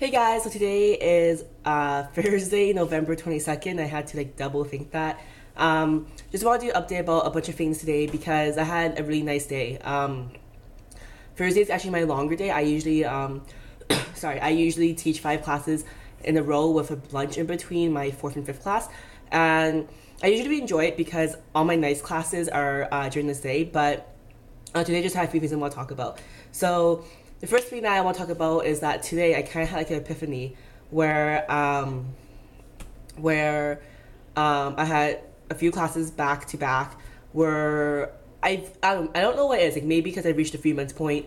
Hey guys, so today is Thursday, November 22nd. I had to double think that. Just wanted to update about a bunch of things today because I had a really nice day. Thursday is actually my longer day. I usually teach 5 classes in a row with a lunch in between my 4th and 5th class. And I usually enjoy it because all my nice classes are during this day, but today I just had a few things I want to talk about. So the first thing that I want to talk about is that today I kind of had an epiphany where I had a few classes back to back where I don't know what it is, maybe because I reached a 3 months point,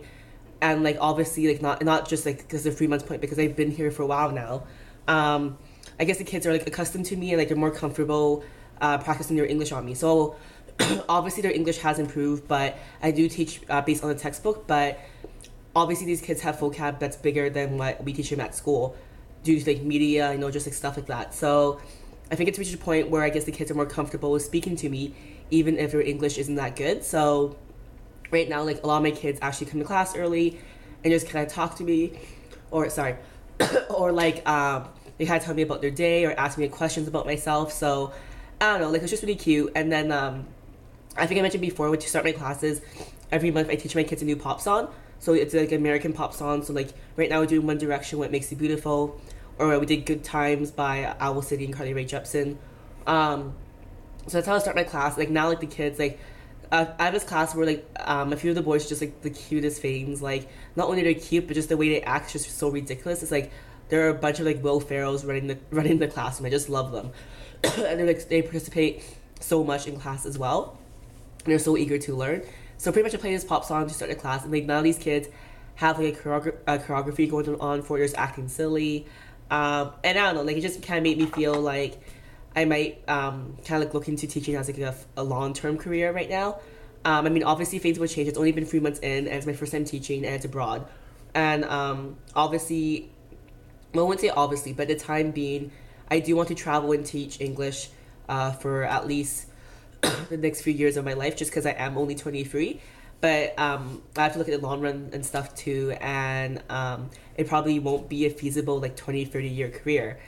and obviously not just because of 3 months point, because I've been here for a while now. I guess the kids are accustomed to me, and they're more comfortable practicing their English on me. So obviously their English has improved, but I do teach based on the textbook. But obviously these kids have vocab that's bigger than what we teach them at school due to media, just stuff like that. So I think it's reached a point where I guess the kids are more comfortable with speaking to me even if their English isn't that good. So right now, a lot of my kids actually come to class early and just kind of talk to me, or or they kind of tell me about their day or ask me questions about myself. So I don't know, it's just really cute. And then I think I mentioned before, when to start my classes, every month I teach my kids a new pop song. So it's American pop song. So right now we're doing One Direction, What Makes You Beautiful, or we did Good Times by Owl City and Carly Rae Jepsen. So that's how I start my class. Now the kids I have this class where a few of the boys are just the cutest things. Not only they're cute, but just the way they act is just so ridiculous. It's there are a bunch of Will Ferrells running the class, and I just love them. And they participate so much in class as well, and they're so eager to learn. So pretty much I play this pop song to start the class, and now these kids have a choreography going on for just acting silly, and I don't know, it just kind of made me feel like I might kind of look into teaching as a long-term career right now. Obviously things will change. It's only been 3 months in, and it's my first time teaching, and it's abroad. And obviously, well, I wouldn't say obviously, but the time being, I do want to travel and teach English for at least the next few years of my life, just because I am only 23. But I have to look at the long run and stuff too, and it probably won't be a feasible 20-30 year career.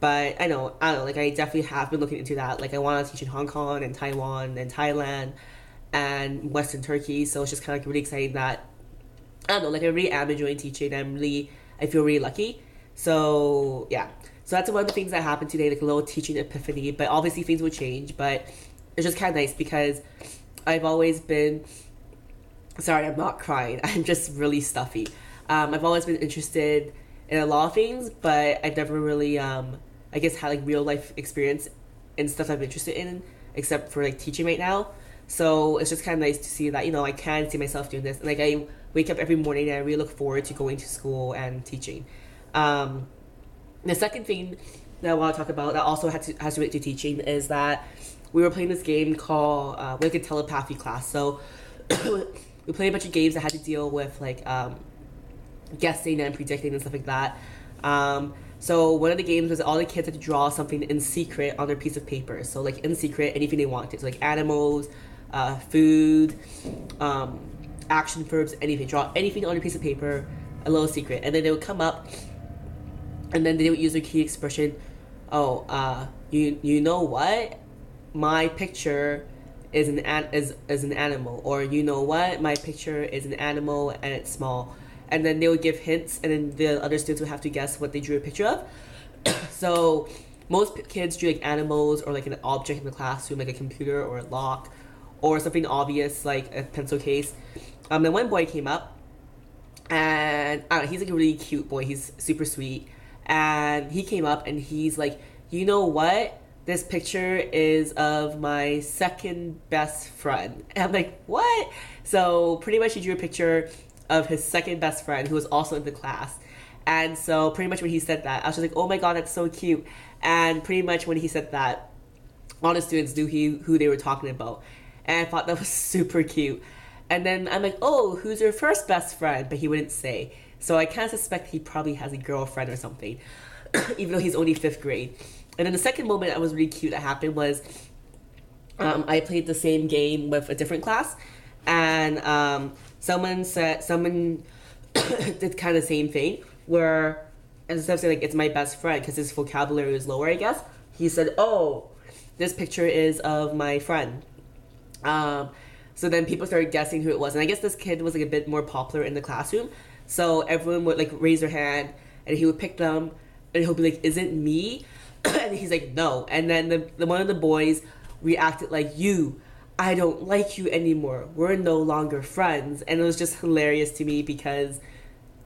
But I don't know, I definitely have been looking into that. I want to teach in Hong Kong and Taiwan and Thailand and Western Turkey. So it's just kind of really exciting that, I don't know, I really am enjoying teaching. I feel really lucky. So yeah, so that's one of the things that happened today, a little teaching epiphany. But obviously things will change, but it's just kind of nice because I've always been, sorry, I'm not crying, I'm just really stuffy. I've always been interested in a lot of things, but I've never really I guess had real life experience in stuff I'm interested in, except for teaching right now. So it's just kind of nice to see that I can see myself doing this, and I wake up every morning and I really look forward to going to school and teaching. The second thing that I want to talk about that also has to relate to teaching is that we were playing this game called a telepathy class. So we played a bunch of games that had to deal with guessing and predicting and stuff like that. So one of the games was all the kids had to draw something in secret on their piece of paper. So in secret, anything they wanted. So animals, food, action verbs, anything. Draw anything on your piece of paper, a little secret. And then they would come up, and then they would use their key expression. You know what? My picture is an animal. Or you know what? My picture is an animal and it's small. And then they would give hints, and then the other students would have to guess what they drew a picture of. So most kids drew animals or an object in the classroom, a computer or a lock or something obvious like a pencil case. Then one boy came up, and I don't know, he's a really cute boy. He's super sweet, and he came up and he's you know what? This picture is of my second best friend. And I'm what? So pretty much he drew a picture of his second best friend who was also in the class. And so pretty much when he said that, I was just oh my god, that's so cute. And pretty much when he said that, all the students knew who they were talking about. And I thought that was super cute. And then I'm oh, who's your first best friend? But he wouldn't say. So I kind of suspect he probably has a girlfriend or something, even though he's only 5th grade. And then the second moment that was really cute that happened was I played the same game with a different class, and someone did kind of the same thing where And instead of saying like it's my best friend because his vocabulary is lower, I guess, he said, "Oh, this picture is of my friend." So then people started guessing who it was, and I guess this kid was like a bit more popular in the classroom, so everyone would like raise their hand, and he would pick them, and he'll be like, "Is it me?" And he's like, "No." And then the one of the boys reacted like, I don't like you anymore. We're no longer friends." And it was just hilarious to me because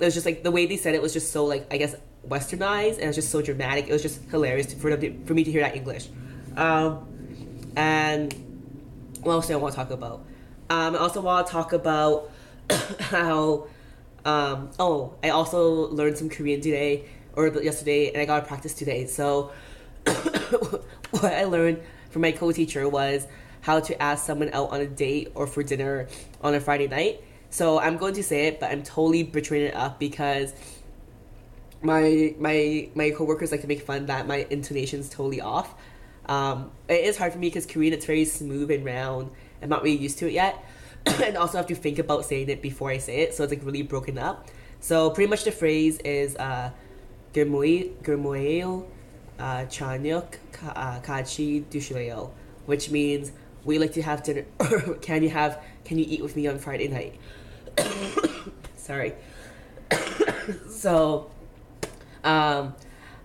it was just like the way they said it was just so like, I guess, westernized, and it was just so dramatic. It was just hilarious for me to hear that English. And what else do I want to talk about? I also want to talk about how I also learned some Korean today or yesterday, and I got to practice today. So what I learned from my co-teacher was how to ask someone out on a date or for dinner on a Friday night. So I'm going to say it, but I'm totally butchering it up because my coworkers like to make fun that my intonation's totally off. It is hard for me because Korean, it's very smooth and round. I'm not really used to it yet. And also have to think about saying it before I say it, so it's like really broken up. So pretty much the phrase is 금요일에저녁같이드실래요, which means we like to have dinner, or can you eat with me on Friday night? Sorry. So I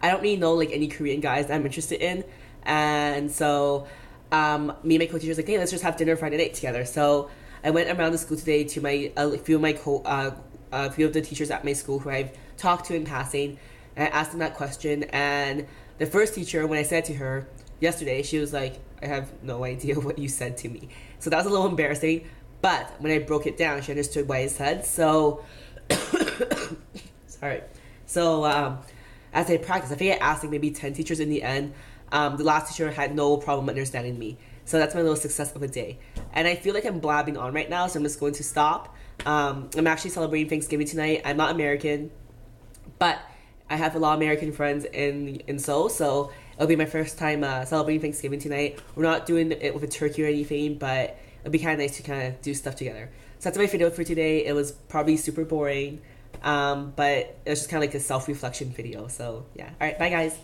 don't really know like any Korean guys that I'm interested in, and so me and my co-teacher's like, hey, let's just have dinner Friday night together. So I went around the school today to my a few of the teachers at my school who I've talked to in passing, and I asked them that question. And the first teacher, when I said to her yesterday, she was like, I have no idea what you said to me. So that was a little embarrassing, but when I broke it down, she understood what I said. So sorry. So as I practiced, I think I asked like maybe 10 teachers in the end. The last teacher had no problem understanding me. So that's my little success of the day. And I feel like I'm blabbing on right now, so I'm just going to stop. I'm actually celebrating Thanksgiving tonight. I'm not American, but I have a lot of American friends in Seoul, so it'll be my first time celebrating Thanksgiving tonight. We're not doing it with a turkey or anything, but it'll be kind of nice to kind of do stuff together. So that's my video for today. It was probably super boring, but it was just kind of like a self-reflection video. So yeah. All right, bye guys.